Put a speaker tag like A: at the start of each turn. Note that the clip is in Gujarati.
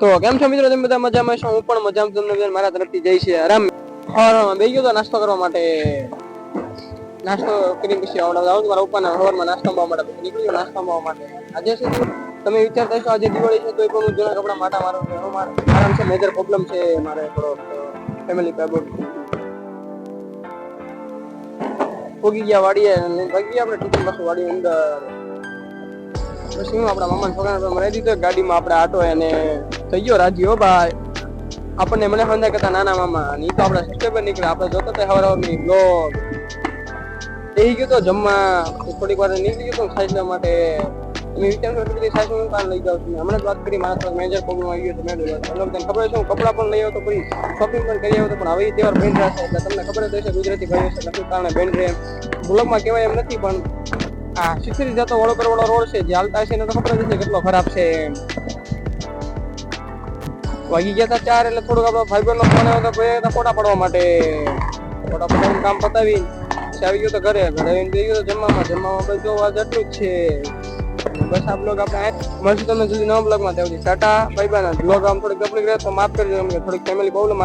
A: તો કેમ છો મિત્રો, તમે બધા મજામાં છો? હું પણ મજામાં. તમને મારા તરફથી જઈ છે આરામ. હવારમાં બેસી ગયો તો નાસ્તો કરવા માટે. નાસ્તો કરી પછી મારા પપ્પાના હવારમાં નાસ્તો માટે નીકળી ગયો નાસ્તો માટે. આજે શું તમે વિચારતા છો આજે દિવાળી છે તો પણ હું જૂના કપડા માટા મારું છે. મેજર પ્રોબ્લેમ છે મારે થોડો ફેમિલી પ્રોબ્લેમ. પોગી ગયા વાડીએ ભાગી આપણે ટ્યુશન પાછું વાડી અંદર પછી આપડા મામા છોકરા મરાઈ દીધો ગાડીમાં આપડે આટો અને થઈ ગયો રાજી. હો ભાઈ, આપણને મને સમજાય કરતા નાના મામા ની તો આપડા સબસ્ક્રાઇબર નીકળે. આપડે જોતા હતા હવારની બ્લોગ એ ગયો તો જમવા. થોડીક વાર નીકળી ગયો તો સાઈડ માટે. તમે વિચાર બધી સાઈડ હું કાન લઈ જાઉં છું. હમણાં જ વાત કરી મારા થોડો મેજર પ્રોબ્લેમ આવી ગયો તો ખબર છે હું કપડા પણ લઈ આવ્યો તો પછી શોપિંગ પણ કરી આવ્યો તો. પણ હવે તહેવાર બેન રહેશે એટલે તમને ખબર જ હશે ગુજરાતી ભાઈઓ છે લખું કારણે બેન રહે. બ્લોગમાં કહેવાય એમ નથી પણ આ શિખરી જતો વડોદર વાળો રોડ છે જે હાલતા હશે એને તો ખબર જ હશે કેટલો ખરાબ છે. વાગી ગયા હતા 4 એટલે થોડુંક આપડો ભાઈબંધ નો ફોન આવ્યો તો ફોટા પડવા માટે. ફોટા પડવાનું કામ પતાવી આવી ગયો તો ઘરે આવીને ગયો તો જમવામાં બસ જો આજ એટલું જ છે. બસ આ બ્લોગ આપણે મળશું તમને સુધી નવા બ્લોગમાં. Tata bye bye. બ્લોગ આમ થોડીક તકલીફ રહે તો માફ કરજો, થોડીક ફેમિલી પ્રોબ્લેમ